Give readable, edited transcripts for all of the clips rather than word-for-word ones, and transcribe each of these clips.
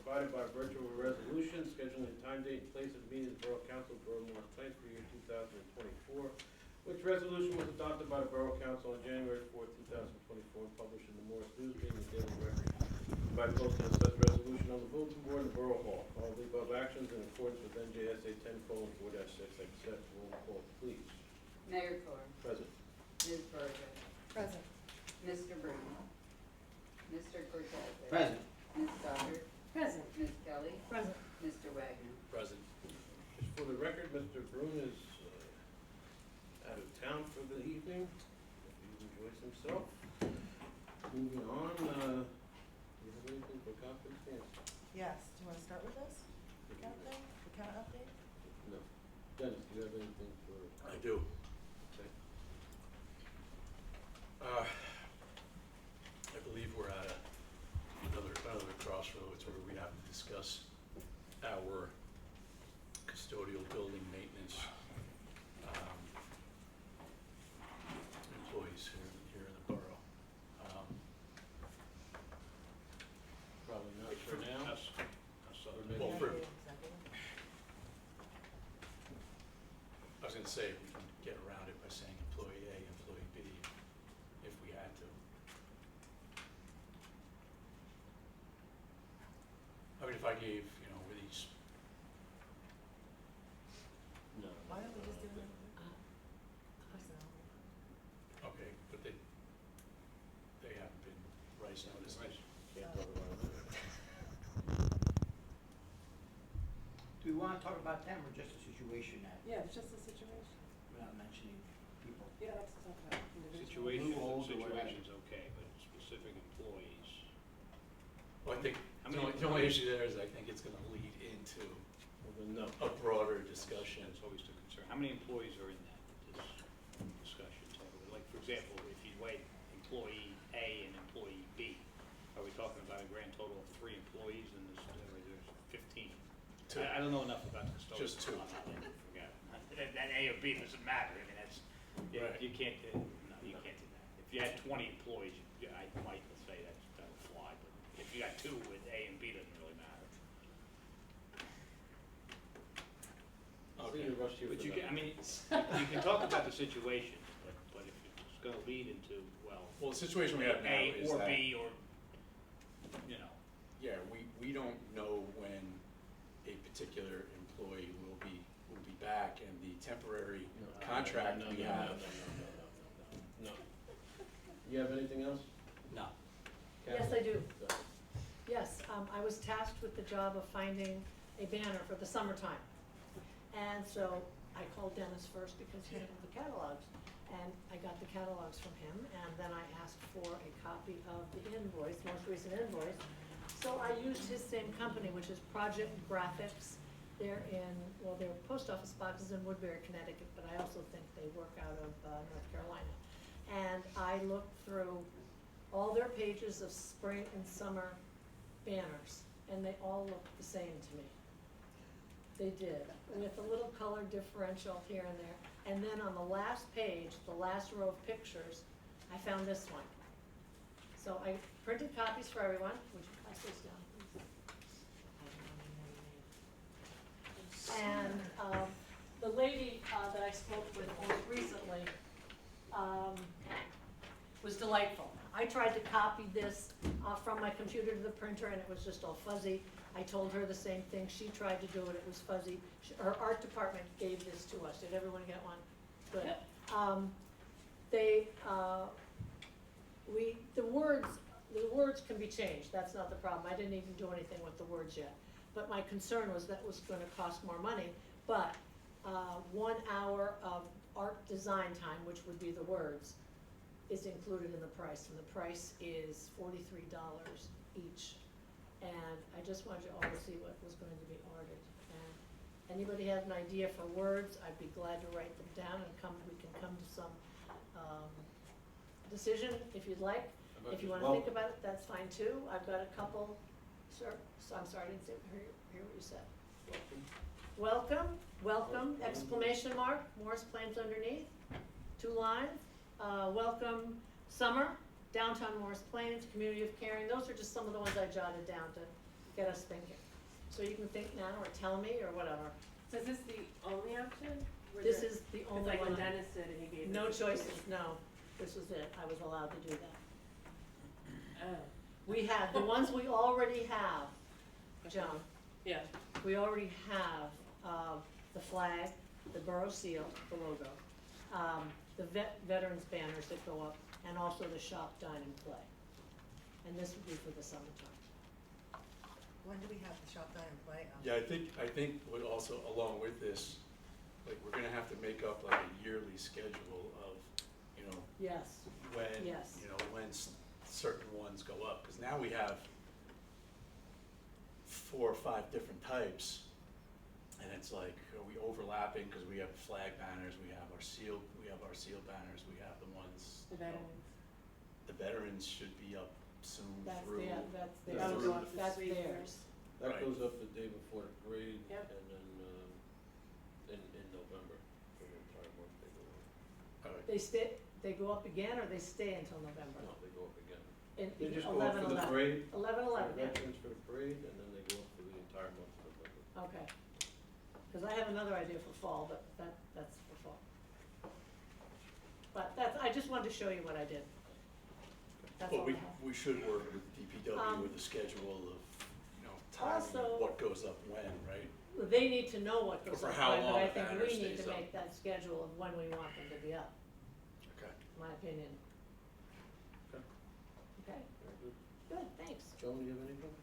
provided by virtue of a resolution scheduling the time, date, and place of the meeting of the Borough Council of Borough of Morris Plains for year 2024, which resolution was adopted by the Borough Council on January 4, 2024, and published in the Morris News being the Daily Record. By posting such resolution on the bulletin board in the Borough Hall. All the above actions in accordance with NJSA 10:4-6, except roll call, please. Mayor Karr. Present. Ms. Verga. Present. Mr. Bruno. Mr. Cortez. Present. Ms. Stoddard. Present. Ms. Kelly. Present. Mr. Wagner. Present. Just for the record, Mr. Broom is out of town for the evening. He enjoys himself. Moving on, do you have anything for conference, Nancy? Yes, do you want to start with this? The count thing? The count update? No. Dennis, do you have anything for? I do. Okay. I believe we're at another crossroads where we have to discuss our custodial building maintenance employees here in the borough. Probably not for now. Well, I was going to say we can get around it by saying employee A, employee B, if we had to. I mean, if I gave, with each. No. Why don't we just do it? Personnel. Okay, but they haven't been rice notice. Can't talk about it. Do we want to talk about them or just the situation that Yeah, it's just a situation. we're not mentioning people? Yeah, let's talk about individual. Situations okay, but specific employees. Well, I think How the many- only issue there is I think it's going to lead into Well, then no. a broader discussion. That's always the concern. How many employees are in this discussion? Like, for example, if you weigh employee A and employee B, are we talking about a grand total of 3 employees and there's 15? Two. I don't know enough about the custodian. Just 2. Forget it. That A or B doesn't matter. I mean, that's, Right. you can't, no, you can't do that. If you had 20 employees, I might say that would fly, but if you got 2 with A and B, doesn't really matter. I see you rushed here But for you that. can, I mean, you can talk about the situation, but if it's gonna lead into, well, Well, the situation we have now A is or that, B or, yeah, we don't know when a particular employee will be back, and the temporary contract we have. No. You have anything else? No. Yes, I do. Go ahead. Yes, I was tasked with the job of finding a banner for the summertime. And so I called Dennis first because he had the catalogs. And I got the catalogs from him, and then I asked for a copy of the invoice, most recent invoice. So I used his same company, which is Project Graphics. They're their post office box is in Woodbury, Connecticut, but I also think they work out of North Carolina. And I looked through all their pages of spring and summer banners, and they all looked the same to me. They did, with a little color differential here and there. And then on the last page, the last row of pictures, I found this one. So I printed copies for everyone. Would you pass this down, please? And the lady that I spoke with most recently was delightful. I tried to copy this from my computer to the printer, and it was just all fuzzy. I told her the same thing. She tried to do it. It was fuzzy. Her art department gave this to us. Did everyone get one? Good. Yep. The words can be changed. That's not the problem. I didn't even do anything with the words yet. But my concern was that was going to cost more money. But 1 hour of art design time, which would be the words, is included in the price. And the price is $43 each. And I just wanted you all to see what was going to be ordered. And anybody have an idea for words, I'd be glad to write them down and we can come to some decision if you'd like. If you want to think about it, that's fine too. I've got a couple, sir, so I'm sorry, I didn't hear what you said. Welcome, exclamation mark, Morris Plains underneath, 2 lines. Welcome, summer, downtown Morris Plains, community of caring. Those are just some of the ones I jotted down to get us thinking. So you can think now or tell me or whatever. So is this the only option? Were This there- is the It's only like when one. Dennis did and he gave. No us- choices, no. This was it. I was allowed to do that. Oh, We had, the ones we already have, Joan, yeah, we already have, the flag, the borough seal, the logo, the veterans banners that go up, and also the shop, dine, and play. And this would be for the summertime. When do we have the shop dine and play? Yeah, I think what also, along with this, like, we're gonna have to make up like a yearly schedule of, you know, Yes, when, Yes. you know, when certain ones go up, cause now we have 4 or 5 different types, and it's like, are we overlapping, cause we have flag banners, we have our seal banners, we have the ones, the you know, veterans. the veterans should be up soon that's through. that's through theirs, the- that's theirs. That Right. goes up the day before the parade, Yep. and then, in November, for the entire month they go up. All right. They go up again, or they stay until November? No, they go up again. In They just go up for the 11/11. parade, 11/11, for yeah. veterans for the parade, and then they go up for the entire month of November. Okay. Because I have another idea for fall, but that's for fall. But I just wanted to show you what I did. That's all But I have. we should work with DPW with the schedule of, you know, timing Also- of what goes up when, right? They need to know what goes For up, how when, but long I the think banner we need stays to up. make that schedule of when we want them to be up, Okay. in my opinion. Okay. Okay, Very good. good, thanks. Joan, you have anything?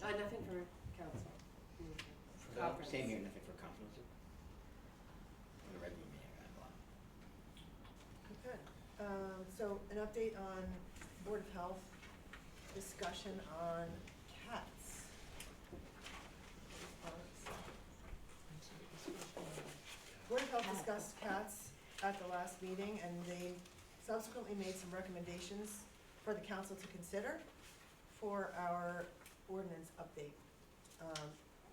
Nothing for council. Conference. Same here, nothing for conference. For the regular meeting, I have a lot. Good. So an update on Board of Health discussion on cats. Board of Health discussed cats at the last meeting, and they subsequently made some recommendations for the council to consider for our ordinance update.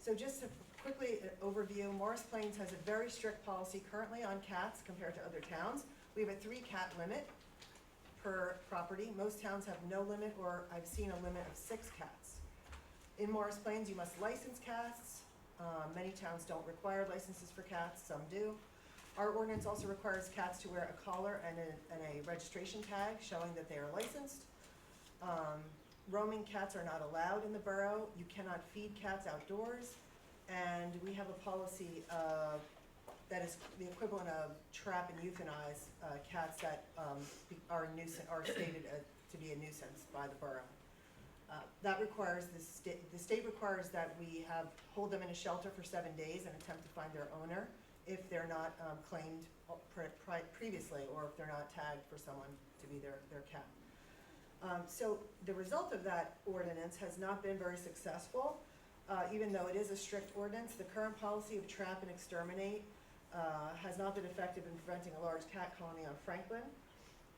So just to quickly overview, Morris Plains has a very strict policy currently on cats compared to other towns. We have a 3-cat limit per property. Most towns have no limit, or I've seen a limit of 6 cats. In Morris Plains, you must license cats. Many towns don't require licenses for cats, some do. Our ordinance also requires cats to wear a collar and a registration tag showing that they are licensed. Roaming cats are not allowed in the borough. You cannot feed cats outdoors. And we have a policy that is the equivalent of trap and euthanize cats that are stated to be a nuisance by the borough. That requires, the state requires that we hold them in a shelter for 7 days and attempt to find their owner if they're not claimed previously, or if they're not tagged for someone to be their cat. So the result of that ordinance has not been very successful. Even though it is a strict ordinance, the current policy of trap and exterminate has not been effective in preventing a large cat colony on Franklin.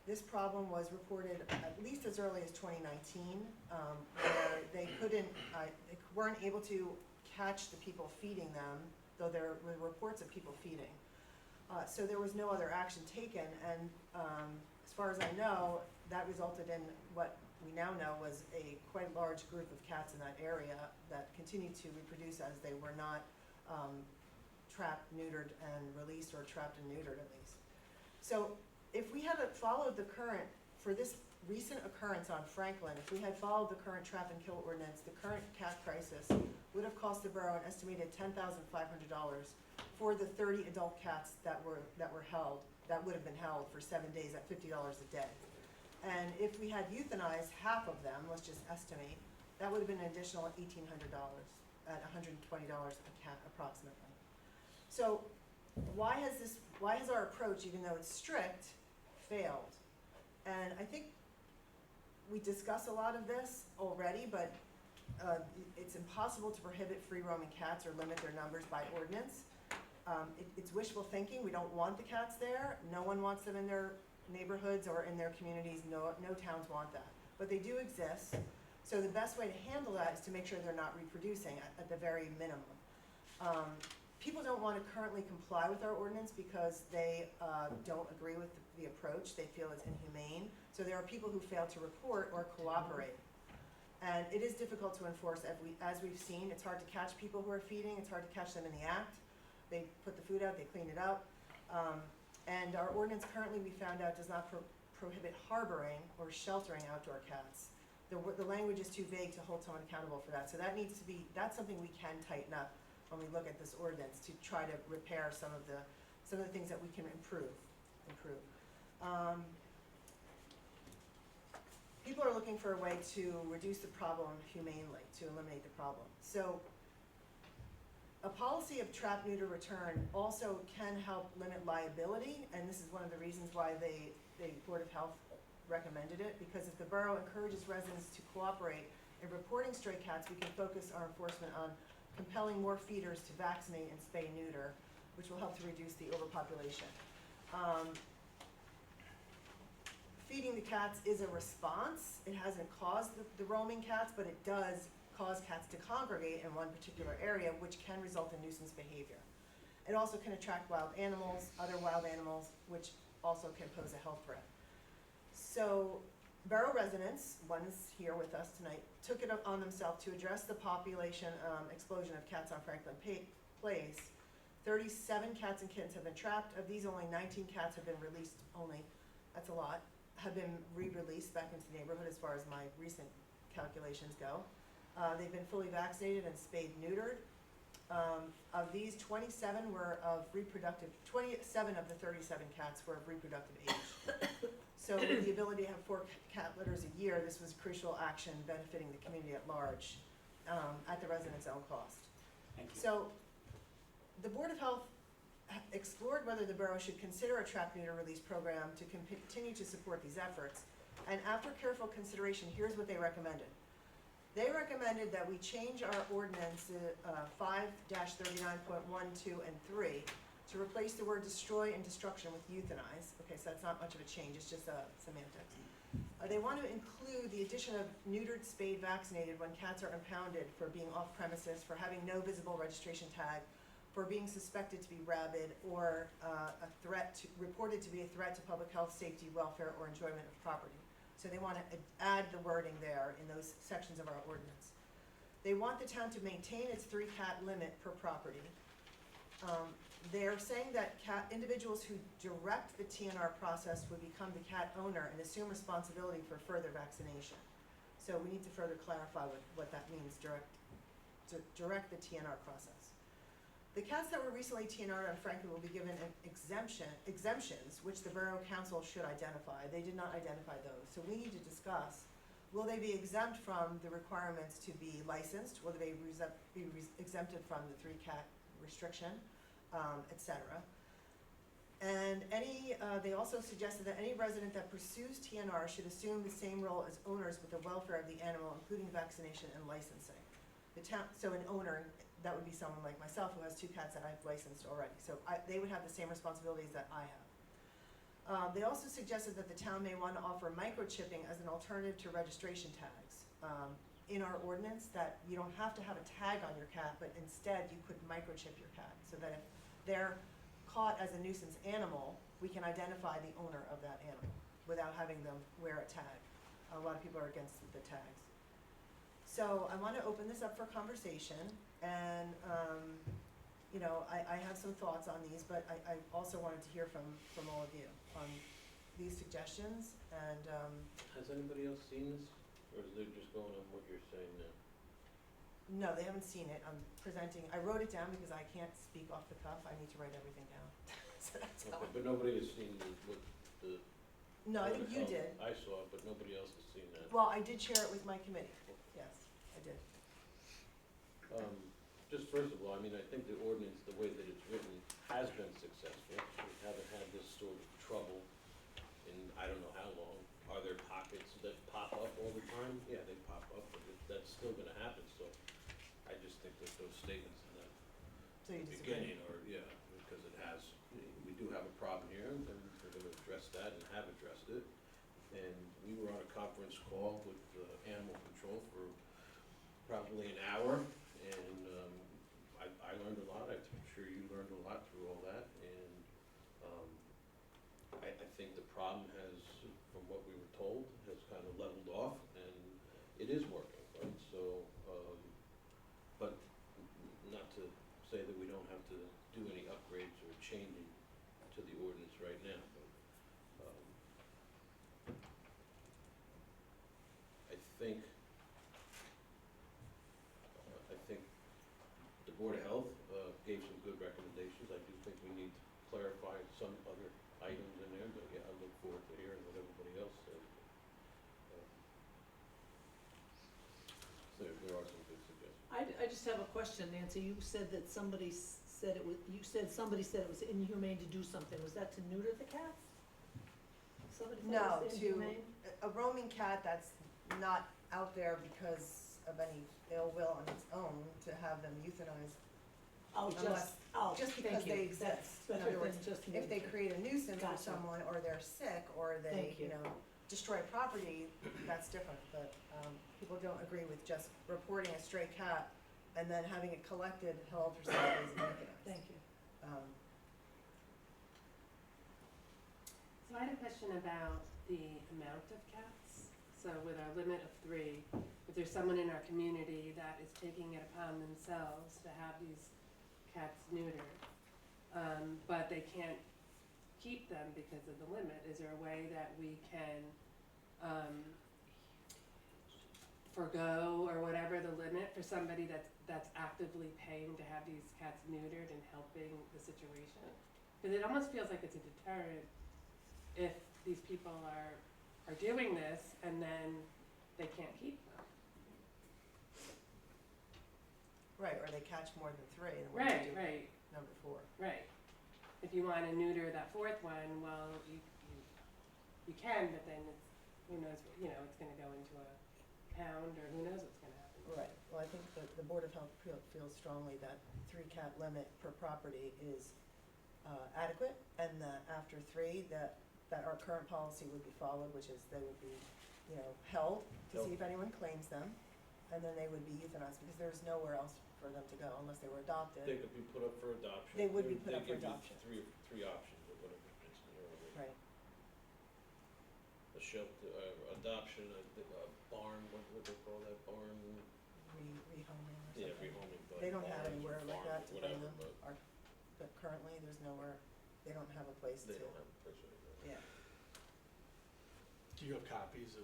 This problem was reported at least as early as 2019, where they weren't able to catch the people feeding them, though there were reports of people feeding. So there was no other action taken, and as far as I know, that resulted in what we now know was a quite large group of cats in that area that continued to reproduce as they were not trapped, neutered, and released, or trapped and neutered at least. So if we had followed the current, for this recent occurrence on Franklin, if we had followed the current trap and kill ordinance, the current cat crisis would have cost the borough an estimated $10,500 for the 30 adult cats that would have been held for 7 days at $50 a day. And if we had euthanized half of them, let's just estimate, that would have been an additional $1,800 at $120 a cat approximately. So why has our approach, even though it's strict, failed? And I think we discuss a lot of this already, but it's impossible to prohibit free roaming cats or limit their numbers by ordinance. It's wishful thinking. We don't want the cats there. No one wants them in their neighborhoods or in their communities. No towns want that. But they do exist. So the best way to handle that is to make sure they're not reproducing at the very minimum. People don't want to currently comply with our ordinance because they don't agree with the approach. They feel it's inhumane. So there are people who fail to report or cooperate. And it is difficult to enforce, as we've seen. It's hard to catch people who are feeding, it's hard to catch them in the act. They put the food out, they clean it up. And our ordinance currently, we found out, does not prohibit harboring or sheltering outdoor cats. The language is too vague to hold someone accountable for that. So that needs to be, that's something we can tighten up when we look at this ordinance to try to repair some of the things that we can improve. People are looking for a way to reduce the problem humanely, to eliminate the problem. So a policy of trap, neuter, return also can help limit liability, and this is one of the reasons why the Board of Health recommended it, because if the borough encourages residents to cooperate in reporting stray cats, we can focus our enforcement on compelling more feeders to vaccinate and spay neuter, which will help to reduce the overpopulation. Feeding the cats is a response. It hasn't caused the roaming cats, but it does cause cats to congregate in one particular area, which can result in nuisance behavior. It also can attract other wild animals, which also can pose a health threat. So borough residents, one is here with us tonight, took it on themselves to address the population explosion of cats on Franklin Place. 37 cats and kittens have been trapped. Of these, only 19 cats have been released, that's a lot, have been re-released back into the neighborhood as far as my recent calculations go. They've been fully vaccinated and spayed neutered. Of these, 27 were of 27 of the 37 cats were of reproductive age. So with the ability to have 4 cat litters a year, this was crucial action benefiting the community at large, at the residents' own cost. Thank you. So the Board of Health explored whether the borough should consider a trap, neuter, release program to continue to support these efforts. And after careful consideration, here's what they recommended. They recommended that we change our ordinance 5-39.1, 2, and 3 to replace the word destroy and destruction with euthanize. Okay, so that's not much of a change, it's just semantics. They want to include the addition of neutered, spayed, vaccinated when cats are impounded for being off premises, for having no visible registration tag, for being suspected to be rabid, or reported to be a threat to public health, safety, welfare, or enjoyment of property. So they want to add the wording there in those sections of our ordinance. They want the town to maintain its 3-cat limit per property. They're saying that individuals who direct the TNR process would become the cat owner and assume responsibility for further vaccination. So we need to further clarify what that means, direct the TNR process. The cats that were recently TNR'd on Franklin will be given an exemptions, which the Borough Council should identify. They did not identify those. So we need to discuss, will they be exempt from the requirements to be licensed? Will they be exempted from the 3-cat restriction, et cetera? And they also suggested that any resident that pursues TNR should assume the same role as owners with the welfare of the animal, including vaccination and licensing. So an owner, that would be someone like myself who has 2 cats that I've licensed already. So they would have the same responsibilities that I have. They also suggested that the town may want to offer microchipping as an alternative to registration tags. In our ordinance, that you don't have to have a tag on your cat, but instead you could microchip your cat, so that if they're caught as a nuisance animal, we can identify the owner of that animal without having them wear a tag. A lot of people are against the tags. So I want to open this up for conversation, and I have some thoughts on these, but I also wanted to hear from all of you on these suggestions. And Has anybody else seen this, or is they just going on what you're saying now? no, they haven't seen it. I'm presenting. I wrote it down because I can't speak off the cuff. I need to write everything down. So that's how. Okay, but nobody has seen the. No, I think you did. I saw it, but nobody else has seen that. Well, I did share it with my committee. Yes, I did. Just first of all, I mean, I think the ordinance, the way that it's written, has been successful. We haven't had this sort of trouble in I don't know how long. Are there pockets that pop up all the time? Yeah, they pop up, but that's still gonna happen, so I just think that those statements in the So you disagree? beginning are, yeah, because it has, we do have a problem here, and we're gonna address that and have addressed it. And we were on a conference call with animal control for probably an hour, and I learned a lot. I'm sure you learned a lot through all that, and I think the problem has, from what we were told, has kind of leveled off, and it is working. do any upgrades or changing to the ordinance right now, but, I think the Board of Health, gave some good recommendations. I do think we need to clarify some other items in there, but yeah, I look forward to hearing what everybody else says. There are some good suggestions. I just have a question, Nancy. You said that somebody said it was, somebody said it was inhumane to do something. Was that to neuter the cats? Somebody said No, it was to, inhumane? a roaming cat that's not out there because of any ill will on its own, to have them euthanized. Oh, unless- just because thank you. they exist. That's In better other than words, just If they neuter. create a nuisance for Gotcha. someone, or they're sick, or they, Thank you. you know, destroy property, that's different, but, people don't agree with just reporting a stray cat and then having it collected, held for 7 days and euthanized. Thank you. So I had a question about the amount of cats. So with our limit of 3, if there's someone in our community that is taking it upon themselves to have these cats neutered, but they can't keep them because of the limit, is there a way that we can forgo or whatever the limit for somebody that's actively paying to have these cats neutered and helping the situation? Because it almost feels like it's a deterrent if these people are doing this and then they can't keep them. Right, or they catch more than 3, and we're gonna do Right, number 4. right. If you wanna neuter that 4th one, well, you can, but then it's, who knows, you know, it's gonna go into a pound, or who knows what's gonna happen. Right, well, I think the Board of Health feels strongly that 3 cat limit per property is adequate, and that after 3, that our current policy would be followed, which is they would be, you know, held to see if anyone claims them, and then they would be euthanized, because there's nowhere else for them to go unless they were adopted. They could be put up for adoption. They would be put up for They give adoption. you three options or whatever it is, you know, Right, a shelter, adoption, a barn, what would they call that, barn? rehoming or something. Yeah, rehoming, but. They don't have barns or anywhere like farms that or to bring whatever, them, but currently, there's nowhere, they don't have a place to. They don't have a place like that. Yeah. Do you have copies of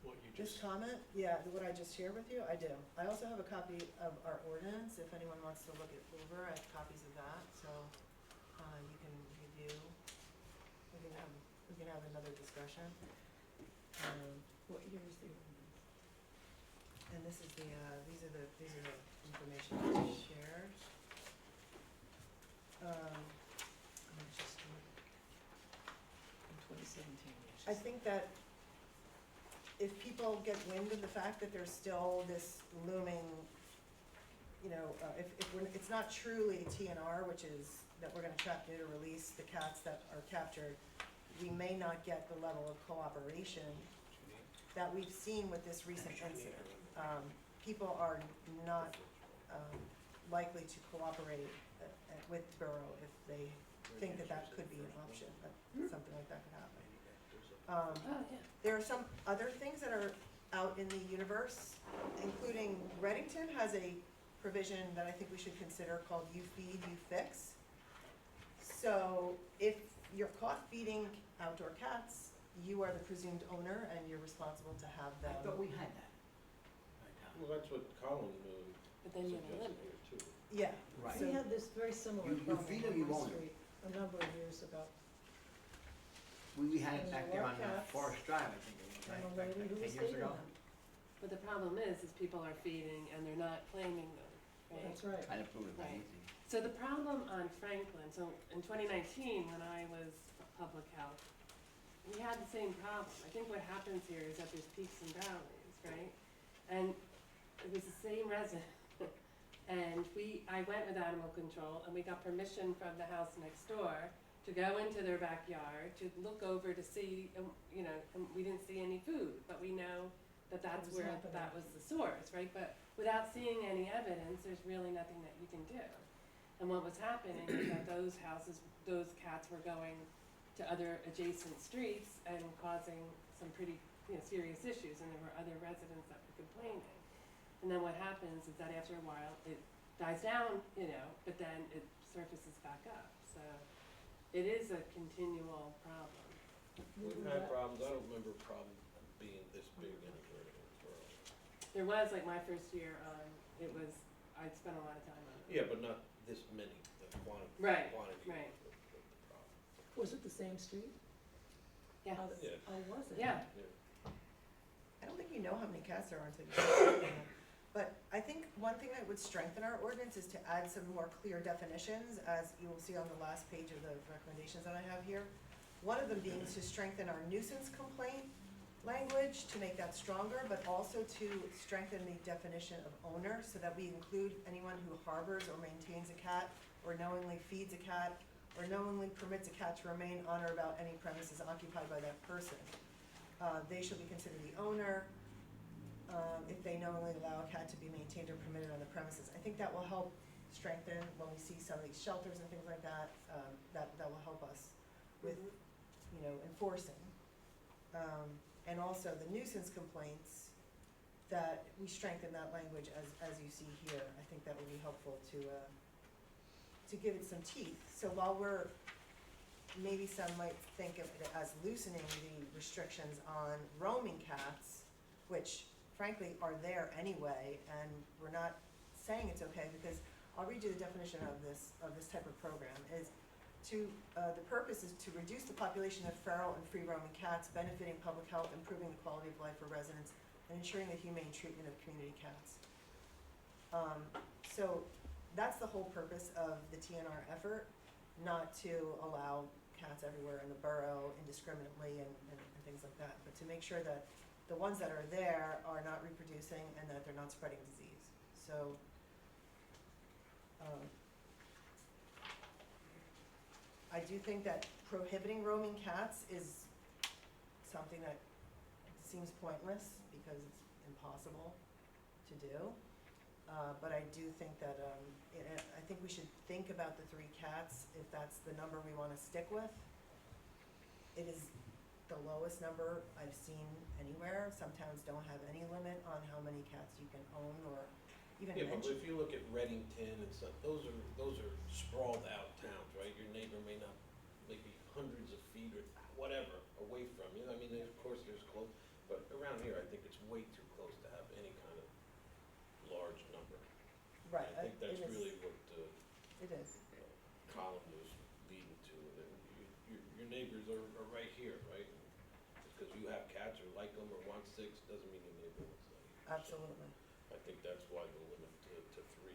what you This just? comment, yeah, what I just shared with you, I do. I also have a copy of our ordinance, if anyone wants to look it over, I have copies of that, so, you can review. We can have another discussion. What year is the ordinance? And this is these are the information I just shared. Let me just do it. In 2017, yes. I think that if people get wind of the fact that there's still this looming, you know, if it's not truly TNR, which is that we're gonna trap, neuter, release the cats that are captured, we may not get the level of cooperation that we've seen with this recent incident. People are not likely to cooperate with Borough if they think that that could be an option, that something like that could happen. Oh, yeah. There are some other things that are out in the universe, including Reddington has a provision that I think we should consider called You Feed, You Fix. So if you're caught feeding outdoor cats, you are the presumed owner and you're responsible to have them. I thought we had that. Well, that's what Colin, But then you have a suggested limit. here too. Yeah. Right. So- We had this very similar You problem feed 'em, on you my own 'em. street a number of years ago. We had it And back there there were on cats, Forest Drive, I think it was, And right, a back lady who like was 10 years feeding ago. them. But the problem is people are feeding and they're not claiming them, right? That's right. Trying to prove it by Right. anything. So the problem on Franklin, so in 2019, when I was public health, we had the same problem. I think what happens here is that there's peaks and valleys, right? And it was the same resident. And I went with animal control and we got permission from the house next door to go into their backyard, to look over to see, you know, and we didn't see any food, but we know that that's was where happening. that was the source, right? But without seeing any evidence, there's really nothing that you can do. And what was happening is that those cats were going to other adjacent streets and causing some pretty, you know, serious issues, and there were other residents that were complaining. And then what happens is that after a while, it dies down, you know, but then it surfaces back up, so it is a continual problem. We've had problems, I don't remember a problem being this big anywhere in the world. There was, like, my first year, it was, I spent a lot of time on it. Yeah, but not this many, the quantity. Right, Quantity right. of the problem. Was it the same street? Yes. Oh, Yeah. Oh, was it? Yeah. I don't think you know how many cats there are until you start them. But I think one thing that would strengthen our ordinance is to add some more clear definitions, as you will see on the last page of the recommendations that I have here. One of them being to strengthen our nuisance complaint language, to make that stronger, but also to strengthen the definition of owner, so that we include anyone who harbors or maintains a cat, or knowingly feeds a cat, or knowingly permits a cat to remain on or about any premises occupied by that person. They shall be considered the owner, if they knowingly allow a cat to be maintained or permitted on the premises. I think that will help strengthen when we see some of these shelters and things like that, that will help us with, you know, enforcing. And also the nuisance complaints, that we strengthen that language as you see here. I think that would be helpful to give it some teeth. So while maybe some might think of it as loosening the restrictions on roaming cats, which frankly are there anyway, and we're not saying it's okay, because I'll read you the definition of this type of program, is the purpose is to reduce the population of feral and free roaming cats, benefiting public health, improving the quality of life for residents, and ensuring the humane treatment of community cats. So that's the whole purpose of the TNR effort, not to allow cats everywhere in the borough indiscriminately and things like that, but to make sure that the ones that are there are not reproducing and that they're not spreading disease. So, I do think that prohibiting roaming cats is something that seems pointless, because it's impossible to do. But I do think that, I think we should think about the 3 cats, if that's the number we wanna stick with. It is the lowest number I've seen anywhere. Some towns don't have any limit on how many cats you can own or even Yeah, but mention. if you look at Reddington and stuff, those are sprawled out towns, right? Your neighbor may not, maybe hundreds of feet or whatever away from you. I mean, of course, there's close, but around here, I think it's way too close to have any kind of large number. Right, I think that's it is. really what It is. Colin was leading to. And your neighbors are right here, right? Just because you have cats or like them or want 6 doesn't mean your neighbor wants that either. So Absolutely. I think that's why the limit to 3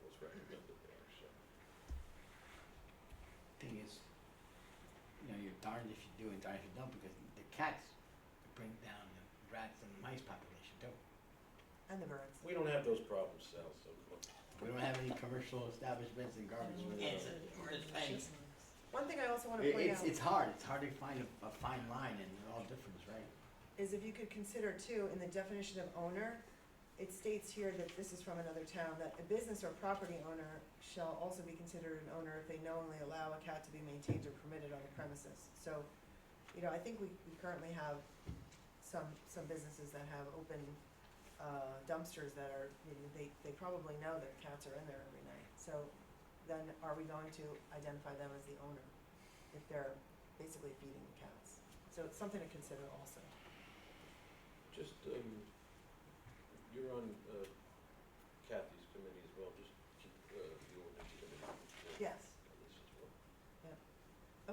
was recommended there, so. Thing is, you know, you're darned if you do and darned if you don't, because the cats bring down the rats and mice population too. And the birds. We don't have those problems, Sal, so. We don't have any commercial establishments and garbage cans and bird things. One thing I also wanna point out It's hard to find a fine line, and they're all different, right? is if you could consider too, in the definition of owner, it states here that this is from another town, that a business or property owner shall also be considered an owner if they knowingly allow a cat to be maintained or permitted on the premises. So, you know, I think we currently have some businesses that have open dumpsters that are, you know, they probably know that cats are in there every night. So then are we going to identify them as the owner if they're basically feeding the cats? So it's something to consider also. Just, you're on Kathy's committee as well, just keep the ordinance committee. Yes. On this as well.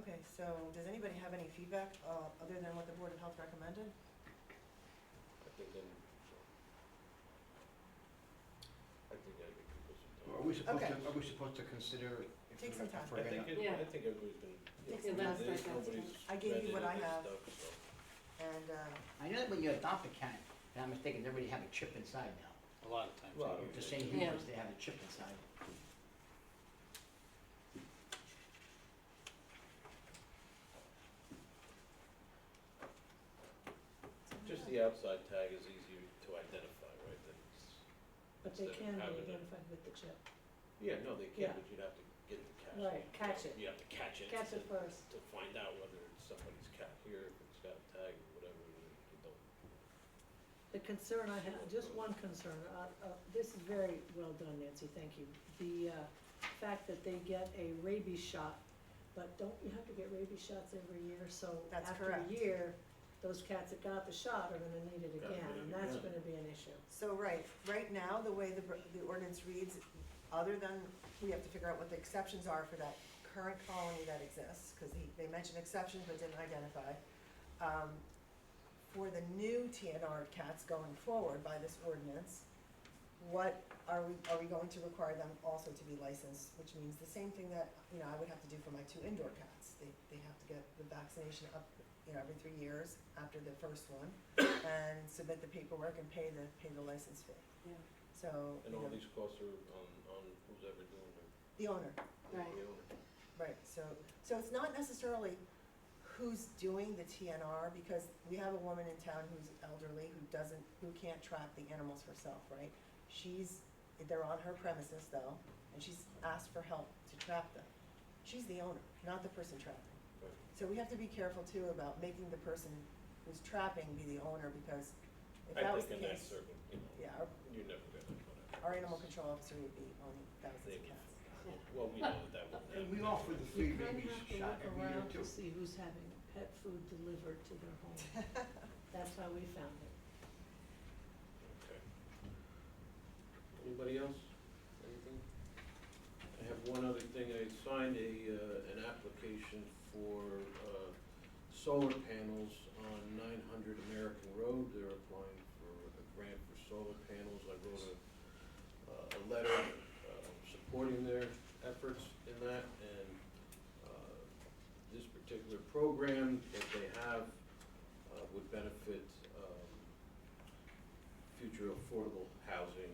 Okay, so does anybody have any feedback, other than what the Board of Health recommended? I think then, I think that'd give people some time. Okay. Are we supposed to consider? Take some time. I think Yeah. everybody's been, Take some time. nobody's I gave you what I vetted have. this stuff, so. And, I know that when you adopt a cat, if I'm mistaken, they already have a chip inside now. A lot of times. Well, they do. The St. Yeah. Hubert's, they have a chip inside. Just the outside tag is easier to identify, right? Than it's- But they instead of can be having it- identified with the chip. Yeah, no, they Yeah. can, but you'd have to get the cat. Right, catch it. You have to catch it. Catch it to- first. To find out whether it's somebody's cat here, if it's got a tag or whatever, you don't. The concern I have, just one concern, this is very well done, Nancy, thank you. fact that they get a rabies shot, but don't you have to get rabies shots every year? So That's after correct. a year, those cats that got the shot are gonna need it Gotta again, get it and that's again. gonna be an issue. So, right now, the way the ordinance reads, other than, we have to figure out what the exceptions are for that current colony that exists, because they mentioned exceptions but didn't identify. For the new TNR cats going forward by this ordinance, what are we going to require them also to be licensed? Which means the same thing that, I would have to do for my 2 indoor cats. They have to get the vaccination up, every 3 years after the first one, and submit the paperwork and pay the license fee. Yeah. So, And all these costs are on who's ever doing it. the owner, Right. The owner. right, so it's not necessarily who's doing the TNR, because we have a woman in town who's elderly, who can't track the animals herself, right? They're on her premises though, and she's asked for help to trap them. She's the owner, not the person trapping. Right. So we have to be careful too about making the person who's trapping be the owner, because if I that was think the in that case, circle, yeah, you're never gonna, whatever. our animal control officer would be owning thousands They of would. cats. Well, we know that won't And happen. we offer the You free kinda rabies have to shot look every year around too. to see who's having pet food delivered to their home. That's how we found it. Okay. Anybody else? Anything? I have one other thing. I signed an application for solar panels on 900 American Road. They're applying for a grant for solar panels. I wrote a letter supporting their efforts in that, and this particular program that they have would benefit future affordable housing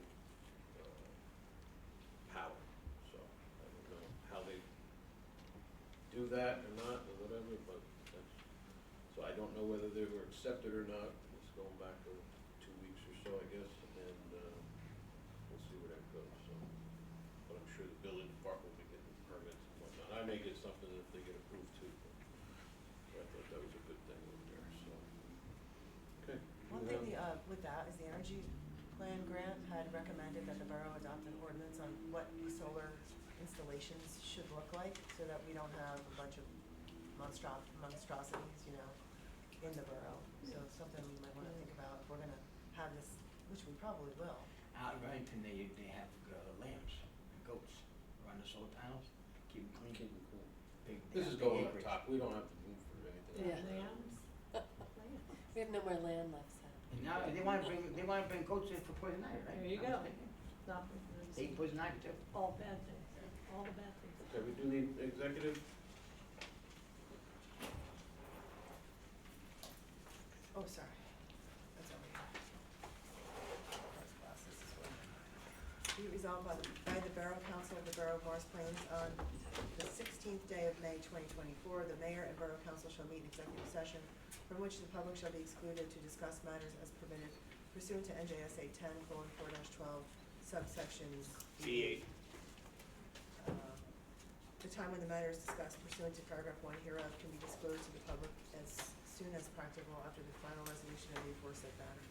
power. So I don't know how they do that or not or whatever, but that's, so I don't know whether they were accepted or not. It's going back 2 weeks or so, I guess, and we'll see where that goes, so. But I'm sure the building department will be getting permits and whatnot. I may get something if they get approved too, but I thought that was a good thing over there, so. Okay. One thing with that is the energy plan grant had recommended that the borough adopt an ordinance on what the solar installations should look like, so that we don't have a bunch of monstrosities, in the borough. So it's something we might wanna think about if we're gonna have this, which we probably will. Out in Remington, they have lambs and goats around the solar panels, keep them clean. Keep it cool. Big- they This have is big going up acreage. top. We don't have to move for anything. Yeah. Lambs. We have no more land left, so. And now they wanna bring goats in for poison ivy, right? There you I'm go. mistaken. Not, They eat poison ivy too. all bad things, all the bad things. Okay, we do need executive. Oh, sorry. That's over here. Those glasses as well. Be it resolved by the Borough Council of the Borough of Morris Plains on the 16th day of May 2024, the mayor and Borough Council shall meet in executive session from which the public shall be excluded to discuss matters as permitted pursuant to NJSA 10:4-12 subsections B8. The time when the matter is discussed pursuant to paragraph 1 hereof can be disclosed to the public as soon as practicable after the final resolution of the aforesaid matter.